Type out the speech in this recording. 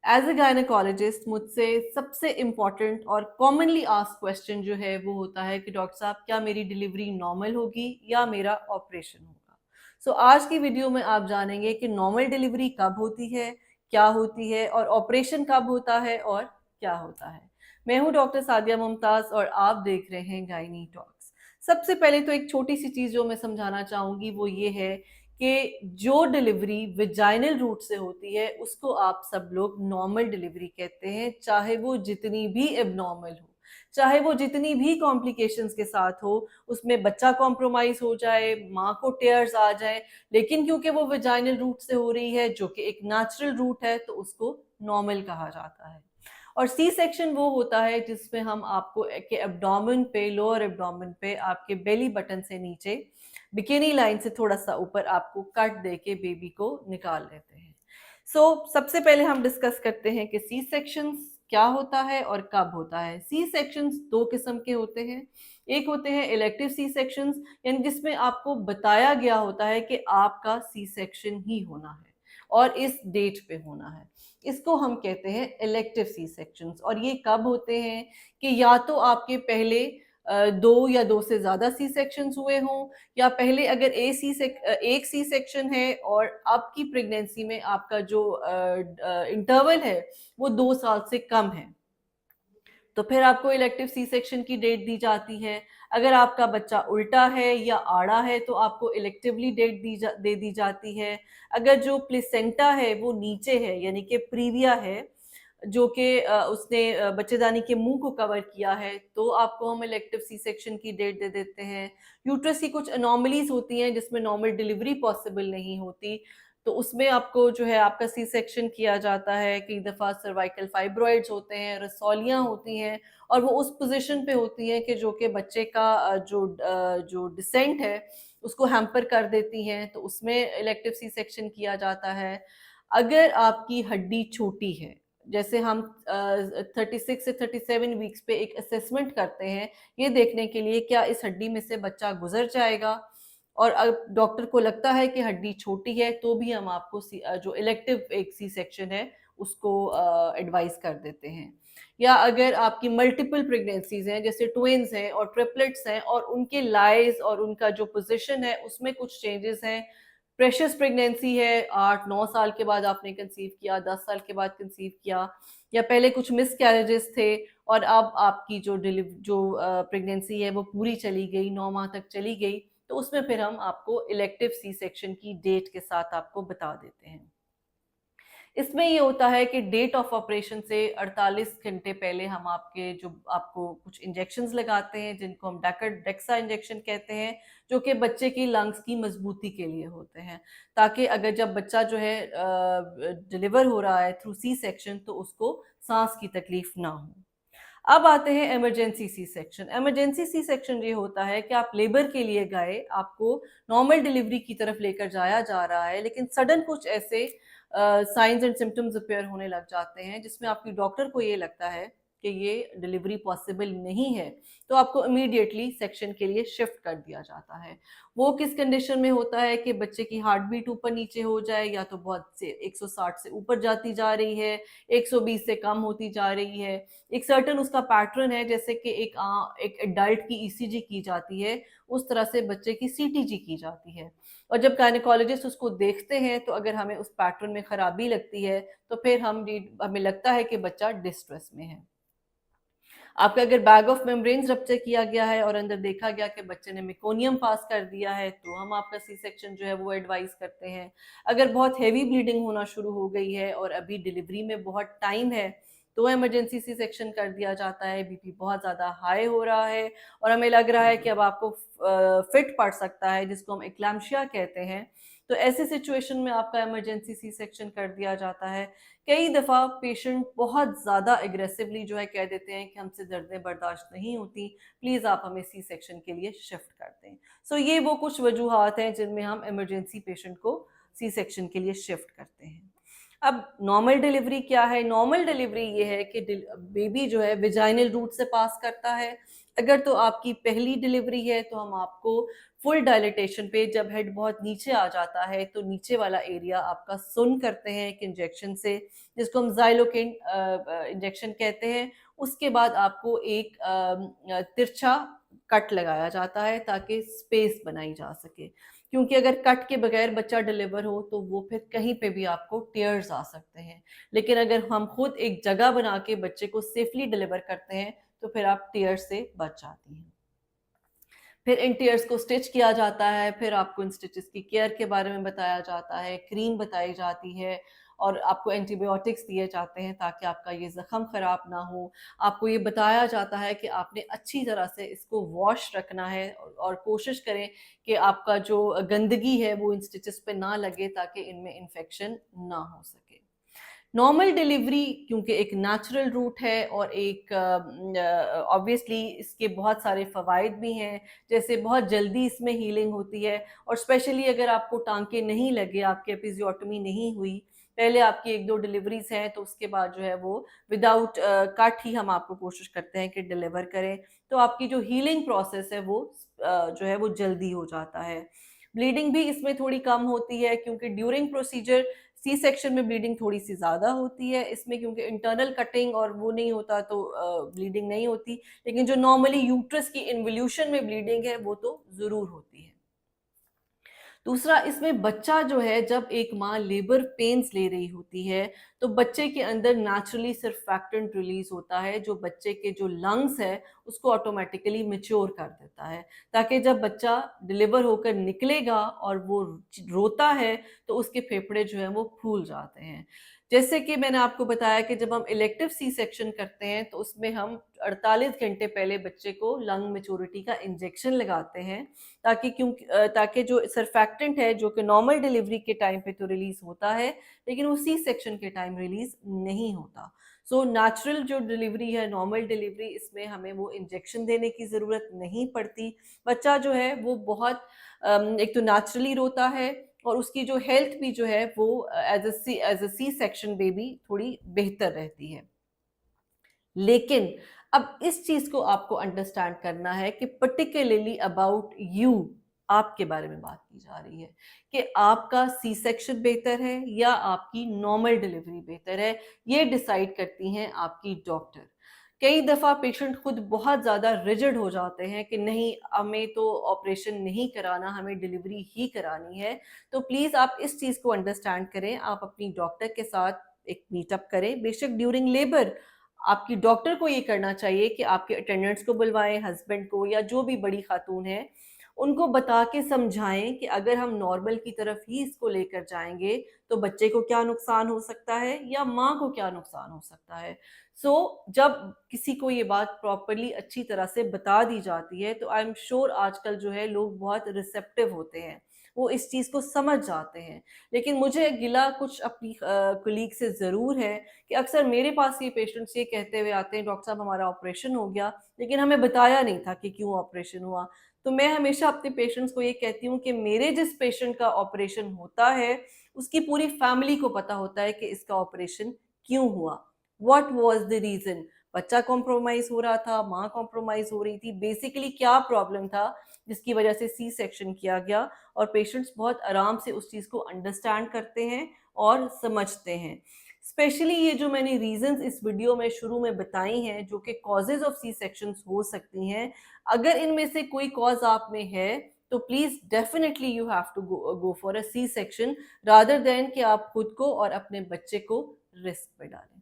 As a gynaecologist मुझसे सबसे important और कॉमनली आस्क्ड क्वेश्चन जो है वो होता है कि डॉक्टर साहब क्या मेरी डिलीवरी नॉर्मल होगी या मेरा ऑपरेशन होगा। आज की वीडियो में आप जानेंगे कि नॉर्मल डिलीवरी कब होती है, क्या होती है और ऑपरेशन कब होता है और क्या होता है। मैं हूं डॉक्टर सादिया मुमताज और आप देख रहे हैं गायनी टॉक्स। सबसे पहले तो एक छोटी सी चीज जो मैं समझाना चाहूंगी वो ये है कि जो डिलीवरी विजाइनल रूट से होती है उसको आप सब लोग नॉर्मल डिलीवरी कहते हैं, चाहे वो जितनी भी एबनॉर्मल हो, चाहे वो जितनी भी कॉम्प्लिकेशंस के साथ हो, उसमें बच्चा कॉम्प्रोमाइज हो जाए, माँ को टेयर्स आ जाए, लेकिन क्योंकि वो विजाइनल रूट से हो रही है जो कि एक नेचुरल रूट है तो उसको नॉर्मल कहा जाता है। और सी सेक्शन वो होता है जिसमें हम आपको के एब्डोमेन पे, लोअर एब्डोमेन पे, आपके बेली बटन से नीचे बिकिनी लाइन से थोड़ा सा ऊपर आपको कट दे के बेबी को निकाल लेते हैं। सबसे पहले हम डिस्कस करते हैं कि सी सेक्शंस क्या होता है और कब होता है। सी सेक्शंस दो किस्म के होते हैं। एक होते हैं इलेक्टिव सी सेक्शंस, यानी जिसमें आपको बताया गया होता है कि आपका सी सेक्शन ही होना है और इस डेट पे होना है। इसको हम कहते हैं इलेक्टिव सी सेक्शंस। और ये कब होते हैं कि या तो आपके पहले दो या दो से ज्यादा सी सेक्शन हुए हों, या पहले अगर एक सी सेक्शन है और आपकी प्रेगनेंसी में आपका जो इंटरवल है वो 2 साल से कम है, तो फिर आपको इलेक्टिव सी सेक्शन की डेट दी जाती है। अगर आपका बच्चा उल्टा है या आड़ा है तो आपको इलेक्टिवली डेट दे दी जाती है। अगर जो प्लेसेंटा है वो नीचे है, यानी कि प्रीविया है, जो कि उसने बच्चेदानी के मुंह को कवर किया है, तो आपको हम इलेक्टिव सी सेक्शन की डेट दे देते हैं। यूट्रस की कुछ अनोमलीज होती हैं जिसमें नॉर्मल डिलीवरी पॉसिबल नहीं होती, तो उसमें आपको जो है आपका सी सेक्शन किया जाता है। कई दफ़ा सर्वाइकल फाइब्रॉइड्स होते हैं, रसौलियाँ होती हैं और वो उस पोजीशन पे होती हैं कि जो कि बच्चे का जो डिसेंट है उसको हैम्पर कर देती हैं, तो उसमें इलेक्टिव सी सेक्शन किया जाता है। अगर आपकी हड्डी छोटी है, जैसे हम 36 से 37 वीक्स पे एक असेसमेंट करते हैं ये देखने के लिए क्या इस हड्डी में से बच्चा गुजर जाएगा, और अब डॉक्टर को लगता है कि हड्डी छोटी है तो भी हम आपको जो इलेक्टिव एक सी सेक्शन है उसको एडवाइस कर देते हैं। या अगर आपकी मल्टीपल प्रेगनेंसीज हैं, जैसे ट्विन्स हैं और ट्रिपलेट्स हैं और उनके लाइज और उनका जो पोजीशन है उसमें कुछ चेंजेस हैं, प्रेशस प्रेगनेंसी है, 8-9 साल के बाद आपने कंसीव किया, 10 साल के बाद कंसीव किया, या पहले कुछ मिस कैरेजेस थे और अब आपकी जो प्रेगनेंसी है वो पूरी चली गई, 9 माह तक चली गई, तो उसमें फिर हम आपको इलेक्टिव सी सेक्शन की डेट के साथ आपको बता देते हैं। इसमें ये होता है कि डेट ऑफ ऑपरेशन से 48 घंटे पहले हम आपको कुछ इंजेक्शंस लगाते हैं जिनको हम डेक्सा इंजेक्शन कहते हैं, जो कि बच्चे की लंग्स की मजबूती के लिए होते हैं, ताकि अगर जब बच्चा जो है डिलीवर हो रहा है थ्रू सी सेक्शन तो उसको सांस की तकलीफ ना हो। अब आते हैं emergency C section. Emergency C section ये होता है कि आप लेबर के लिए गए, आपको नॉर्मल डिलीवरी की तरफ लेकर जाया जा रहा है, लेकिन सडन कुछ ऐसे साइंस एंड सिम्टम्स अपेयर होने लग जाते हैं जिसमें आपकी डॉक्टर को ये लगता है कि ये डिलीवरी पॉसिबल नहीं है, तो आपको इमीडिएटली सेक्शन के लिए शिफ्ट कर दिया जाता है। वो किस कंडीशन में होता है कि बच्चे की हार्ट बीट ऊपर नीचे हो जाए, या तो बहुत से 160 से ऊपर जाती जा रही है, 120 से कम होती जा रही है। एक सर्टन उसका पैटर्न है, जैसे कि एक एडल्ट की ईसीजी की जाती है उस तरह से बच्चे की सीटीजी की जाती है। और जब गायनेकोलॉजिस्ट उसको देखते हैं तो अगर हमें उस पैटर्न में खराबी लगती है तो फिर हमें लगता है कि बच्चा डिस्ट्रेस में है। आपका अगर बैग ऑफ मेम्ब्रेन्स रप्चर किया गया है और अंदर देखा गया कि बच्चे ने मेकोनियम पास कर दिया है तो हम आपका सी सेक्शन जो है वो एडवाइस करते हैं। अगर बहुत हैवी ब्लीडिंग होना शुरू हो गई है और अभी डिलीवरी में बहुत टाइम है तो इमरजेंसी सी सेक्शन कर दिया जाता है। बीपी बहुत ज़्यादा हाई हो रहा है और हमें लग रहा है कि अब आपको फिट पड़ सकता है, जिसको हम एक्लैम्शिया कहते हैं, तो ऐसी सिचुएशन में आपका इमरजेंसी सी सेक्शन कर दिया जाता है। कई दफ़ा पेशेंट बहुत ज़्यादा एग्रेसिवली जो है कह देते हैं कि हमसे दर्दें बर्दाश्त नहीं होती, प्लीज़ आप हमें सी सेक्शन के लिए शिफ्ट कर दें। ये वो कुछ वजूहात हैं जिनमें हम इमरजेंसी पेशेंट को सी सेक्शन के लिए शिफ्ट करते हैं। अब नॉर्मल डिलीवरी क्या है? नॉर्मल डिलीवरी ये है कि बेबी जो है विजाइनल रूट से पास करता है। अगर तो आपकी पहली डिलीवरी है तो हम आपको फुल डायलिटेशन पे जब हेड बहुत नीचे आ जाता है तो नीचे वाला एरिया आपका सुन करते हैं एक इंजेक्शन से, जिसको हम ज़ाइलोकेन इंजेक्शन कहते हैं। उसके बाद आपको एक तिरछा कट लगाया जाता है ताकि स्पेस बनाई जा सके, क्योंकि अगर कट के बगैर बच्चा डिलीवर हो तो वो फिर कहीं पे भी आपको टीयर्स आ सकते हैं। लेकिन अगर हम खुद एक जगह बना के बच्चे को सेफली डिलीवर करते हैं तो फिर आप टीयर्स से बच जाती हैं। फिर इन टीयर्स को स्टिच किया जाता है, फिर आपको इन स्टिचेस की केयर के बारे में बताया जाता है, क्रीम बताई जाती है और आपको एंटीबायोटिक्स दिए जाते हैं ताकि आपका ये ज़ख्म ख़राब ना हो। आपको ये बताया जाता है कि आपने अच्छी तरह से इसको वॉश रखना है और कोशिश करें कि आपका जो गंदगी है वो इन स्टिचेस पे ना लगे ताकि इनमें इन्फेक्शन ना हो सके। नॉर्मल डिलीवरी क्योंकि एक नेचुरल रूट है और एक ऑब्वियसली इसके बहुत सारे फ़वाइद भी हैं, जैसे बहुत जल्दी इसमें हीलिंग होती है और स्पेशली अगर आपको टाँके नहीं लगे, आपकी एपिज़ियोटमी नहीं हुई, पहले आपकी 1-2 डिलीवरीज़ हैं तो उसके बाद जो है वो विदाउट कट ही हम आपको कोशिश करते हैं कि डिलीवर करें। तो आपकी जो हीलिंग प्रोसेस है वो जो है वो जल्दी हो जाता है। ब्लीडिंग भी इसमें थोड़ी कम होती है क्योंकि ड्यूरिंग प्रोसीजर सी सेक्शन में ब्लीडिंग थोड़ी सी ज़्यादा होती है, इसमें क्योंकि इंटरनल कटिंग और वो नहीं होता तो ब्लीडिंग नहीं होती, लेकिन जो नॉर्मली यूट्रस की इन्वोल्यूशन में ब्लीडिंग है वो तो ज़रूर होती है। दूसरा, इसमें बच्चा जो है जब एक माँ लेबर पेन्स ले रही होती है तो बच्चे के अंदर नेचुरली सर्फैक्टेंट रिलीज होता है जो बच्चे के जो लंग्स है उसको ऑटोमेटिकली मैच्योर कर देता है, ताकि जब बच्चा डिलीवर होकर निकलेगा और वो रोता है तो उसके फेफड़े जो है वो फूल जाते हैं। जैसे कि मैंने आपको बताया कि जब हम इलेक्टिव सी सेक्शन करते हैं तो उसमें हम 48 घंटे पहले बच्चे को लंग मैच्योरिटी का इंजेक्शन लगाते हैं, ताकि जो सर्फैक्टेंट है जो कि नॉर्मल डिलीवरी के टाइम पे तो रिलीज होता है लेकिन वो सी सेक्शन के टाइम रिलीज नहीं होता। सो नेचुरल जो डिलीवरी है, नॉर्मल डिलीवरी, इसमें हमें वो इंजेक्शन देने की ज़रूरत नहीं पड़ती। बच्चा जो है वो बहुत एक तो नेचुरली रोता है और उसकी जो हेल्थ भी जो है वो as a C section baby थोड़ी बेहतर रहती है। लेकिन अब इस चीज को आपको अंडरस्टैंड करना है कि पर्टिकुलरली अबाउट यू, आपके बारे में बात की जा रही है कि आपका सी सेक्शन बेहतर है या आपकी नॉर्मल डिलीवरी बेहतर है। ये डिसाइड करती हैं आपकी डॉक्टर। कई दफा पेशेंट खुद बहुत ज्यादा रिजिड हो जाते हैं कि नहीं, हमें तो ऑपरेशन नहीं कराना, हमें डिलीवरी ही करानी है। तो प्लीज आप इस चीज को अंडरस्टैंड करें, आप अपनी डॉक्टर के साथ एक मीटअप करें। बेशक ड्यूरिंग लेबर आपकी डॉक्टर को ये करना चाहिए कि आपके अटेंडेंट्स को बुलवाएं, हस्बैंड को या जो भी बड़ी खातून है उनको बता के समझाएं कि अगर हम नॉर्मल की तरफ ही इसको लेकर जाएंगे तो बच्चे को क्या नुकसान हो सकता है या माँ को क्या नुकसान हो सकता है। जब किसी को ये बात प्रॉपरली अच्छी तरह से बता दी जाती है तो आई एम श्योर आजकल जो है लोग बहुत रिसेप्टिव होते हैं, वो इस चीज़ को समझ जाते हैं। लेकिन मुझे गिला कुछ अपनी कुलीग से ज़रूर है कि अक्सर मेरे पास ये पेशेंट्स ये कहते हुए आते हैं, डॉक्टर साहब हमारा ऑपरेशन हो गया लेकिन हमें बताया नहीं था कि क्यों ऑपरेशन हुआ। तो मैं हमेशा अपने पेशेंट्स को ये कहती हूँ कि मेरे जिस पेशेंट का ऑपरेशन होता है उसकी पूरी फैमिली को पता होता है कि इसका ऑपरेशन क्यों हुआ, व्हाट वाज द रीजन। बच्चा कॉम्प्रोमाइज हो रहा था, माँ कॉम्प्रोमाइज हो रही थी, बेसिकली क्या प्रॉब्लम था जिसकी वजह से सी सेक्शन किया गया। और पेशेंट्स बहुत आराम से उस चीज़ को अंडरस्टैंड करते हैं और समझते हैं। स्पेशली ये जो मैंने रीजंस इस वीडियो में शुरू में बताई हैं जो कि कॉजेज ऑफ सी सेक्शंस हो सकती हैं, अगर इनमें से कोई कॉज आप में है तो please definitely you have to go for a C section rather than कि आप खुद को और अपने बच्चे को रिस्क में डालें।